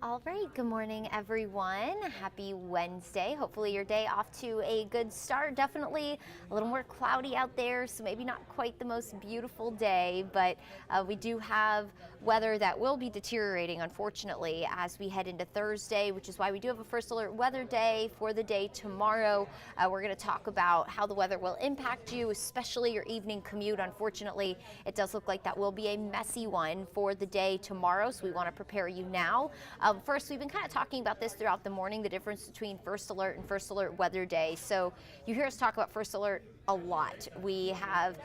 All right, good morning, everyone. Happy Wednesday. Hopefully your day off to a good start. Definitely a little more cloudy out there, so maybe not quite the most beautiful day, but we do have weather that will be deteriorating, unfortunately, as we head into Thursday, which is why we do have a first alert weather day for the day tomorrow. We're going to talk about how the weather will impact you, especially your evening commute. Unfortunately, it does look like that will be a messy one for the day tomorrow, so we want to prepare you now. First, we've been kind of talking about this throughout the morning, the difference between first alert and first alert weather day. So you hear us talk about first alert a lot. We have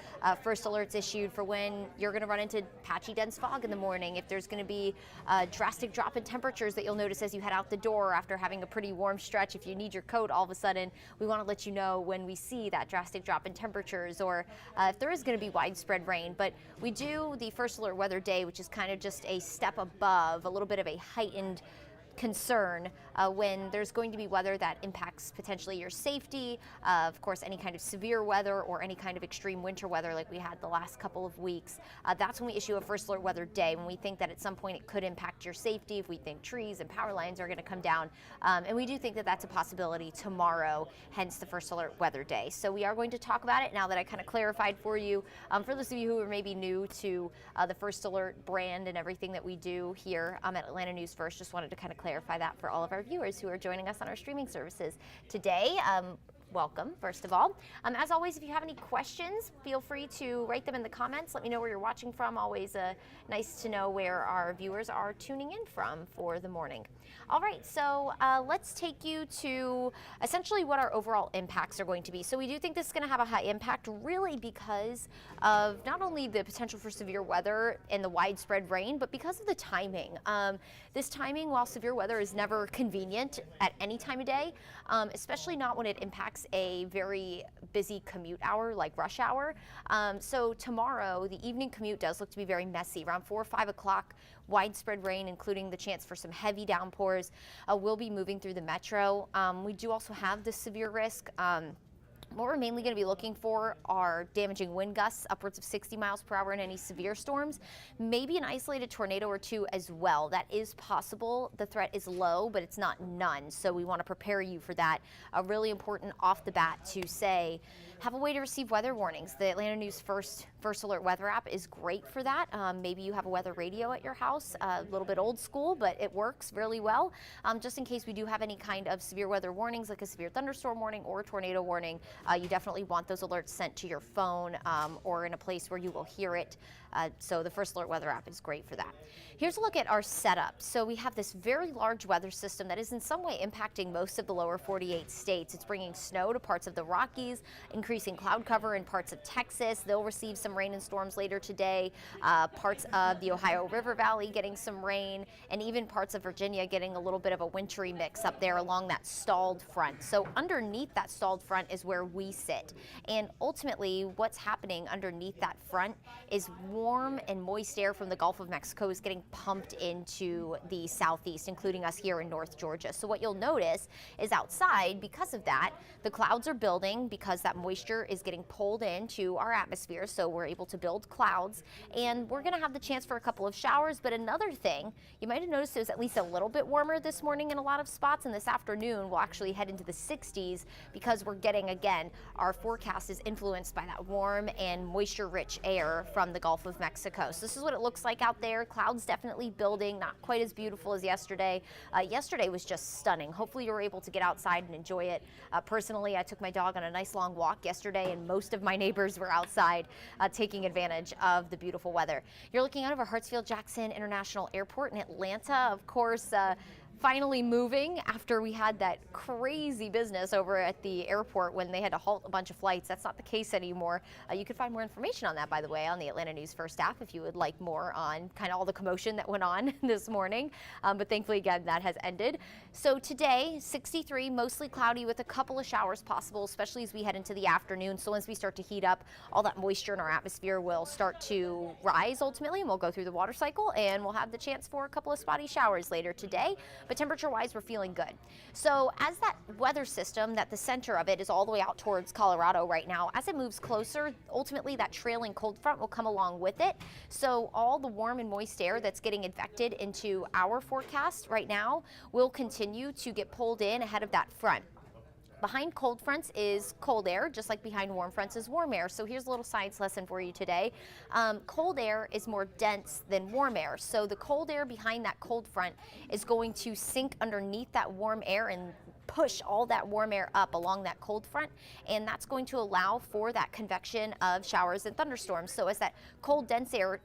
first alerts issued for when you're going to run into patchy dense fog in the morning, if there's going to be a drastic drop in temperatures that you'll notice as you head out the door after having a pretty warm stretch. If you need your coat all of a sudden, we want to let you know when we see that drastic drop in temperatures, or if there is going to be widespread rain. But we do the first alert weather day, which is kind of just a step above, a little bit of a heightened concern when there's going to be weather that impacts potentially your safety, of course any kind of severe weather or any kind of extreme winter weather like we had the last couple of weeks. That's when we issue a first alert weather day, when we think that at some point it could impact your safety, if we think trees and power lines are going to come down, and we do think that that's a possibility tomorrow, hence the first alert weather day. So we are going to talk about it now that I kind of clarified for you. For those of you who are maybe new to the first alert brand and everything that we do here at Atlanta News First, just wanted to kind of clarify that for all of our viewers who are joining us on our streaming services today. Welcome, first of all. As always, if you have any questions, feel free to write them in the comments. Let me know where you're watching from. Always nice to know where our viewers are tuning in from for the morning. All right, so let's take you to essentially what our overall impacts are going to be. So we do think this is going to have a high impact, really because of not only the potential for severe weather and the widespread rain, but because of the timing. This timing, while severe weather is never convenient at any time of day, especially not when it impacts a very busy commute hour like rush hour. So tomorrow, the evening commute does look to be very messy. Around 4 or 5 o'clock, widespread rain, including the chance for some heavy downpours, will be moving through the metro. We do also have this severe risk. What we're mainly going to be looking for are damaging wind gusts upwards of 60 miles per hour in any severe storms, maybe an isolated tornado or two as well. That is possible. The threat is low, but it's not none, so we want to prepare you for that. Really important off the bat to say, have a way to receive weather warnings. The Atlanta News First Alert weather app is great for that. Maybe you have a weather radio at your house, a little bit old school, but it works really well. Just in case we do have any kind of severe weather warnings, like a severe thunderstorm warning or a tornado warning, you definitely want those alerts sent to your phone or in a place where you will hear it. So the First Alert weather app is great for that. Here's a look at our setup. So we have this very large weather system that is in some way impacting most of the lower 48 states. It's bringing snow to parts of the Rockies, increasing cloud cover in parts of Texas. They'll receive some rain and storms later today. Parts of the Ohio River Valley getting some rain, and even parts of Virginia getting a little bit of a wintry mix up there along that stalled front. So underneath that stalled front is where we sit. And ultimately, what's happening underneath that front is warm and moist air from the Gulf of Mexico is getting pumped into the southeast, including us here in North Georgia. So what you'll notice is outside, because of that, the clouds are building because that moisture is getting pulled into our atmosphere. So we're able to build clouds, and we're going to have the chance for a couple of showers. But another thing, you might have noticed it was at least a little bit warmer this morning in a lot of spots, and this afternoon we'll actually head into the 60s because we're getting, again, our forecast is influenced by that warm and moisture-rich air from the Gulf of Mexico. So this is what it looks like out there. Clouds definitely building, not quite as beautiful as yesterday. Yesterday was just stunning. Hopefully you were able to get outside and enjoy it. Personally, I took my dog on a nice long walk yesterday, and most of my neighbors were outside taking advantage of the beautiful weather. You're looking out of our Hartsfield-Jackson International Airport in Atlanta. Of course, finally moving after we had that crazy business over at the airport when they had to halt a bunch of flights. That's not the case anymore. You can find more information on that, by the way, on the Atlanta News First app if you would like more on kind of all the commotion that went on this morning. But thankfully, again, that has ended. So today, 63, mostly cloudy with a couple of showers possible, especially as we head into the afternoon. So once we start to heat up, all that moisture in our atmosphere will start to rise ultimately, and we'll go through the water cycle, and we'll have the chance for a couple of spotty showers later today. but temperature-wise, we're feeling good. So as that weather system, that the center of it is all the way out towards Colorado right now, as it moves closer, ultimately that trailing cold front will come along with it. So all the warm and moist air that's getting advected into our forecast right now will continue to get pulled in ahead of that front. Behind cold fronts is cold air, just like behind warm fronts is warm air. So here's a little science lesson for you today. Cold air is more dense than warm air. So the cold air behind that cold front is going to sink underneath that warm air and push all that warm air up along that cold front, and that's going to allow for that convection of showers and thunderstorms. So as that cold, dense air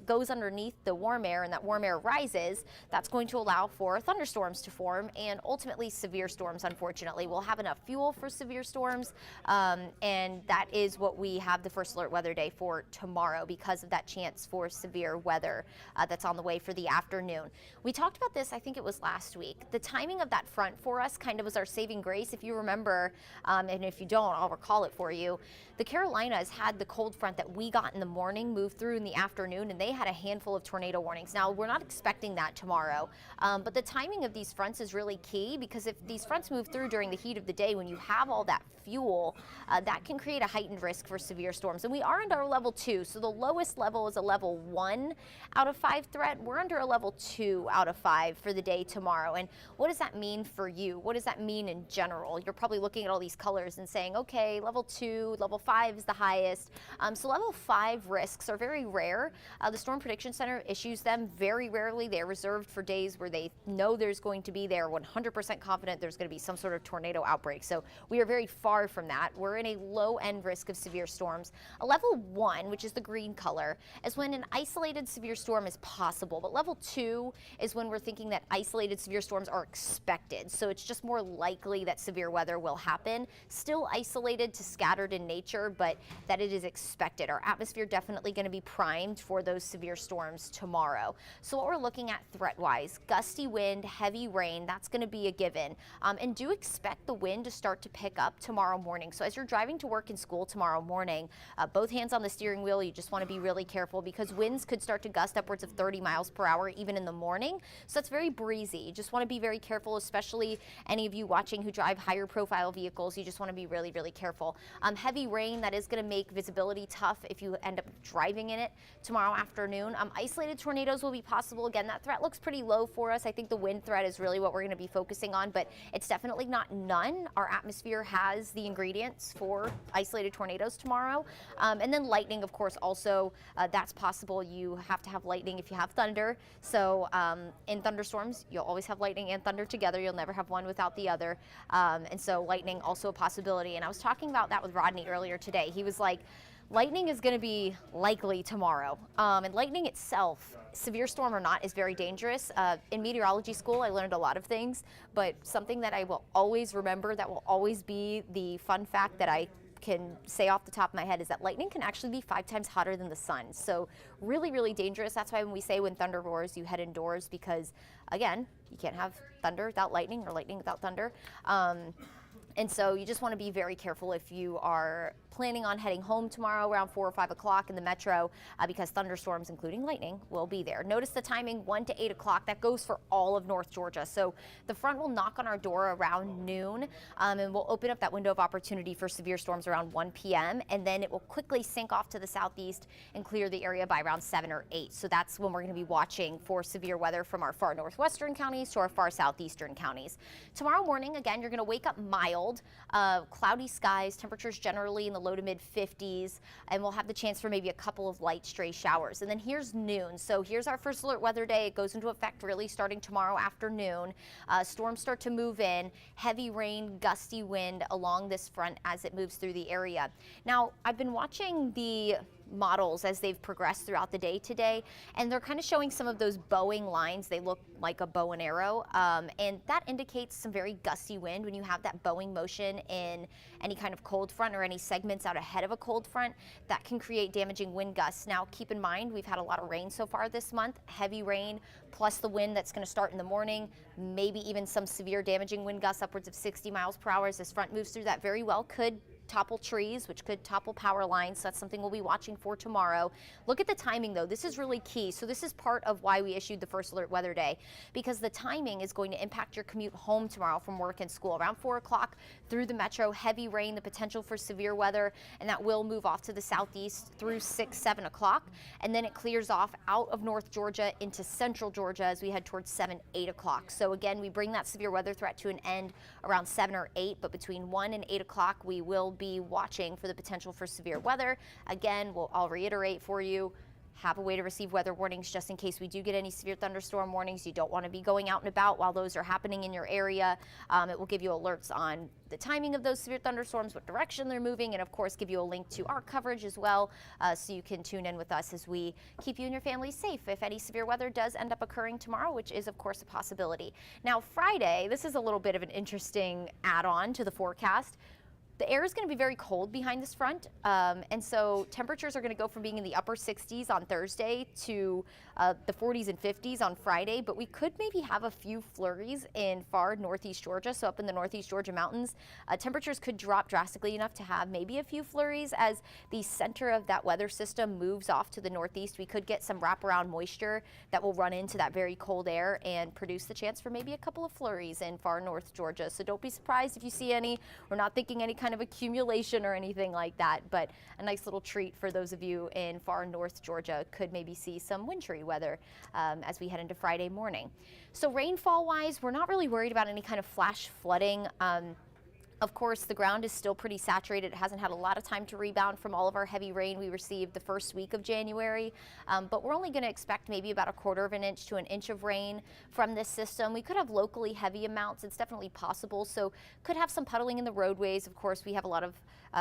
goes underneath the warm air and that warm air rises, that's going to allow for thunderstorms to form and ultimately severe storms. Unfortunately, we'll have enough fuel for severe storms, and that is what we have the first alert weather day for tomorrow because of that chance for severe weather that's on the way for the afternoon. We talked about this, I think it was last week. The timing of that front for us kind of was our saving grace. If you remember, and if you don't, I'll recall it for you. The Carolinas had the cold front that we got in the morning move through in the afternoon, and they had a handful of tornado warnings. Now, we're not expecting that tomorrow, but the timing of these fronts is really key because if these fronts move through during the heat of the day, when you have all that fuel, that can create a heightened risk for severe storms. And we are under a level 2, so the lowest level is a level 1 out of 5 threat. We're under a level 2 out of 5 for the day tomorrow. And what does that mean for you? What does that mean in general? You're probably looking at all these colors and saying, okay, level 2, level 5 is the highest. So level 5 risks are very rare. The Storm Prediction Center issues them very rarely. They're reserved for days where they know there's going to be, they're 100% confident there's going to be some sort of tornado outbreak. So we are very far from that. We're in a low end risk of severe storms. A level 1, which is the green color, is when an isolated severe storm is possible. But level 2 is when we're thinking that isolated severe storms are expected. So it's just more likely that severe weather will happen. Still isolated to scattered in nature, but that it is expected. Our atmosphere definitely going to be primed for those severe storms tomorrow. So what we're looking at threat-wise, gusty wind, heavy rain, that's going to be a given. And do expect the wind to start to pick up tomorrow morning. So as you're driving to work and school tomorrow morning, both hands on the steering wheel, you just want to be really careful because winds could start to gust upwards of 30 miles per hour even in the morning. So it's very breezy. You just want to be very careful, especially any of you watching who drive higher profile vehicles. You just want to be really, really careful. Heavy rain, that is going to make visibility tough if you end up driving in it tomorrow afternoon. Isolated tornadoes will be possible. Again, that threat looks pretty low for us. I think the wind threat is really what we're going to be focusing on, but it's definitely not none. Our atmosphere has the ingredients for isolated tornadoes tomorrow. And then lightning, of course, also that's possible. You have to have lightning if you have thunder. So in thunderstorms, you'll always have lightning and thunder together. You'll never have one without the other. And so lightning also a possibility. And I was talking about that with Rodney earlier today. He was like, lightning is going to be likely tomorrow. And lightning itself, severe storm or not, is very dangerous. In meteorology school, I learned a lot of things, but something that I will always remember, that will always be the fun fact that I can say off the top of my head, is that lightning can actually be 5 times hotter than the sun. So really, really dangerous. That's why when we say when thunder roars, you head indoors, because again, you can't have thunder without lightning or lightning without thunder. And so you just want to be very careful if you are planning on heading home tomorrow around 4 or 5 o'clock in the metro because thunderstorms, including lightning, will be there. Notice the timing, 1 to 8 o'clock. That goes for all of North Georgia. So the front will knock on our door around noon, and we'll open up that window of opportunity for severe storms around 1 p.m. And then it will quickly sink off to the southeast and clear the area by around 7 or 8. So that's when we're going to be watching for severe weather from our far northwestern counties to our far southeastern counties. Tomorrow morning, again, you're going to wake up mild, cloudy skies, temperatures generally in the low to mid 50s, and we'll have the chance for maybe a couple of light stray showers. And then here's noon. So here's our first alert weather day. It goes into effect really starting tomorrow afternoon. Storms start to move in, heavy rain, gusty wind along this front as it moves through the area. Now, I've been watching the models as they've progressed throughout the day today, and they're kind of showing some of those bowing lines. They look like a bow and arrow, and that indicates some very gusty wind. When you have that bowing motion in any kind of cold front or any segments out ahead of a cold front, that can create damaging wind gusts. Now, keep in mind, we've had a lot of rain so far this month, heavy rain, plus the wind that's going to start in the morning, maybe even some severe damaging wind gusts upwards of 60 miles per hour as this front moves through. That very well could topple trees, which could topple power lines. So that's something we'll be watching for tomorrow. Look at the timing though. This is really key. So this is part of why we issued the first alert weather day, because the timing is going to impact your commute home tomorrow from work and school. Around 4 o'clock through the metro, heavy rain, the potential for severe weather, and that will move off to the southeast through 6, 7 o'clock. And then it clears off out of North Georgia into central Georgia as we head towards 7, 8 o'clock. So again, we bring that severe weather threat to an end around 7 or 8, but between 1 and 8 o'clock, we will be watching for the potential for severe weather. Again, I'll reiterate for you, have a way to receive weather warnings just in case we do get any severe thunderstorm warnings. You don't want to be going out and about while those are happening in your area. It will give you alerts on the timing of those severe thunderstorms, what direction they're moving, and of course give you a link to our coverage as well, so you can tune in with us as we keep you and your family safe if any severe weather does end up occurring tomorrow, which is of course a possibility. Now Friday, this is a little bit of an interesting add-on to the forecast. The air is going to be very cold behind this front, and so temperatures are going to go from being in the upper 60s on Thursday to the 40s and 50s on Friday, but we could maybe have a few flurries in far northeast Georgia, so up in the northeast Georgia mountains. Temperatures could drop drastically enough to have maybe a few flurries as the center of that weather system moves off to the northeast. We could get some wraparound moisture that will run into that very cold air and produce the chance for maybe a couple of flurries in far north Georgia. So don't be surprised if you see any. We're not thinking any kind of accumulation or anything like that, but a nice little treat for those of you in far north Georgia. Could maybe see some wintry weather as we head into Friday morning. So rainfall wise, we're not really worried about any kind of flash flooding. Of course, the ground is still pretty saturated. It hasn't had a lot of time to rebound from all of our heavy rain we received the first week of January, but we're only going to expect maybe about 1/4 of an inch to an inch of rain from this system. We could have locally heavy amounts. It's definitely possible. So could have some puddling in the roadways. Of course, we have a lot of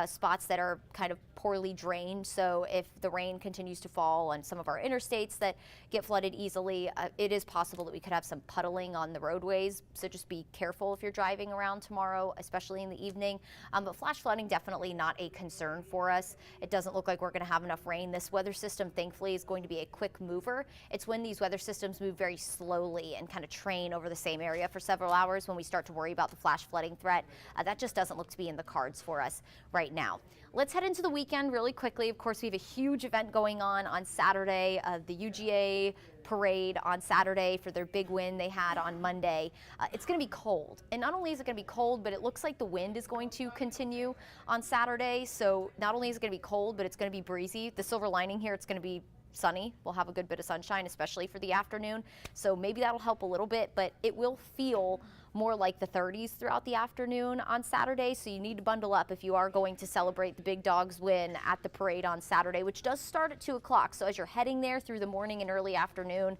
spots that are kind of poorly drained. So if the rain continues to fall on some of our interstates that get flooded easily, it is possible that we could have some puddling on the roadways. So just be careful if you're driving around tomorrow, especially in the evening. But flash flooding, definitely not a concern for us. It doesn't look like we're going to have enough rain. This weather system, thankfully, is going to be a quick mover. It's when these weather systems move very slowly and kind of train over the same area for several hours when we start to worry about the flash flooding threat. That just doesn't look to be in the cards for us right now. Let's head into the weekend really quickly. Of course, we have a huge event going on Saturday, the UGA parade on Saturday for their big win they had on Monday. It's going to be cold, and not only is it going to be cold, but it looks like the wind is going to continue on Saturday. So not only is it going to be cold, but it's going to be breezy. The silver lining here, it's going to be sunny. We'll have a good bit of sunshine, especially for the afternoon. So maybe that'll help a little bit, but it will feel more like the 30s throughout the afternoon on Saturday, so you need to bundle up if you are going to celebrate the Big Dogs win at the parade on Saturday, which does start at 2 o'clock. So as you're heading there through the morning and early afternoon,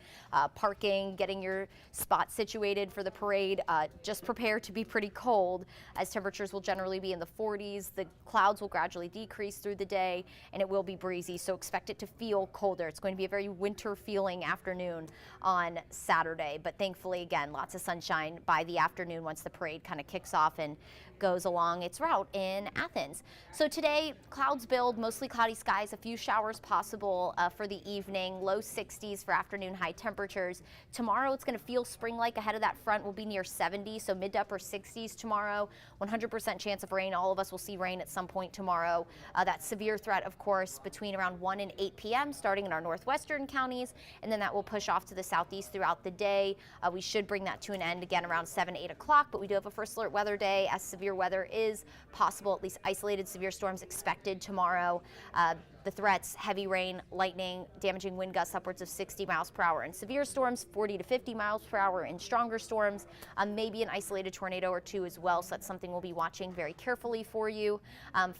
parking, getting your spot situated for the parade, just prepare to be pretty cold, as temperatures will generally be in the 40s. The clouds will gradually decrease through the day, and it will be breezy, so expect it to feel colder. It's going to be a very winter feeling afternoon on Saturday, but thankfully, again, lots of sunshine by the afternoon once the parade kind of kicks off and goes along its route in Athens. So today, clouds build, mostly cloudy skies, a few showers possible for the evening, low 60s for afternoon high temperatures. Tomorrow, it's going to feel spring-like ahead of that front. Will be near 70, so mid to upper 60s tomorrow. 100% chance of rain. All of us will see rain at some point tomorrow. That severe threat, of course, between around 1 and 8 p.m. starting in our northwestern counties, and then that will push off to the southeast throughout the day. We should bring that to an end again around 7, 8 o'clock, but we do have a first alert weather day as severe weather is possible, at least isolated severe storms expected tomorrow. The threats: heavy rain, lightning, damaging wind gusts upwards of 60 miles per hour in severe storms, 40 to 50 miles per hour in stronger storms, maybe an isolated tornado or two as well. So that's something we'll be watching very carefully for you.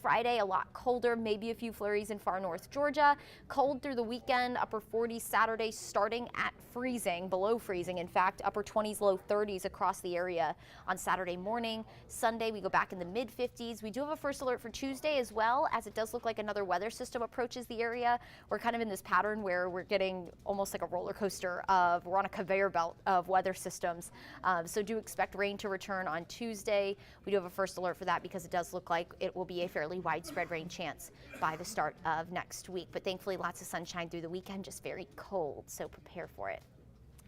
Friday, a lot colder, maybe a few flurries in far north Georgia. Cold through the weekend, upper 40s Saturday, starting at freezing, below freezing. In fact, upper 20s, low 30s across the area on Saturday morning. Sunday, we go back in the mid 50s. We do have a first alert for Tuesday as well, as it does look like another weather system approaches the area. We're kind of in this pattern where we're getting almost like a roller coaster we're on a conveyor belt of weather systems. So do expect rain to return on Tuesday. We do have a first alert for that because it does look like it will be a fairly widespread rain chance by the start of next week. But thankfully, lots of sunshine through the weekend, just very cold, so prepare for it.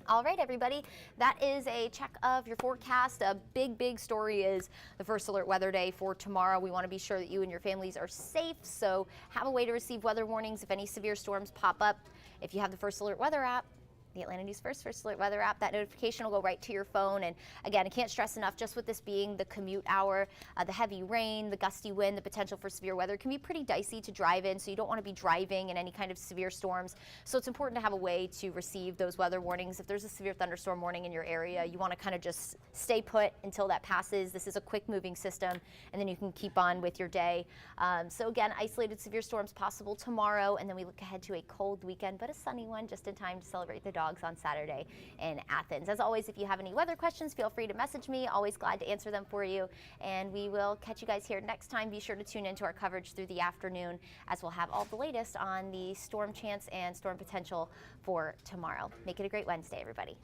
All right, everybody, that is a check of your forecast. A big story is the first alert weather day for tomorrow. We want to be sure that you and your families are safe, so have a way to receive weather warnings if any severe storms pop up. If you have the First Alert Weather app, the Atlanta News First Alert Weather app, that notification will go right to your phone. And again, I can't stress enough, just with this being the commute hour, the heavy rain, the gusty wind, the potential for severe weather can be pretty dicey to drive in, so you don't want to be driving in any kind of severe storms. So it's important to have a way to receive those weather warnings. If there's a severe thunderstorm warning in your area, you want to kind of just stay put until that passes. This is a quick moving system, and then you can keep on with your day. So again, isolated severe storms possible tomorrow, and then we look ahead to a cold weekend, but a sunny one just in time to celebrate the dogs on Saturday in Athens. As always, if you have any weather questions, feel free to message me. Always glad to answer them for you. And we will catch you guys here next time. Be sure to tune into our coverage through the afternoon, as we'll have all the latest on the storm chance and storm potential for tomorrow. Make it a great Wednesday, everybody.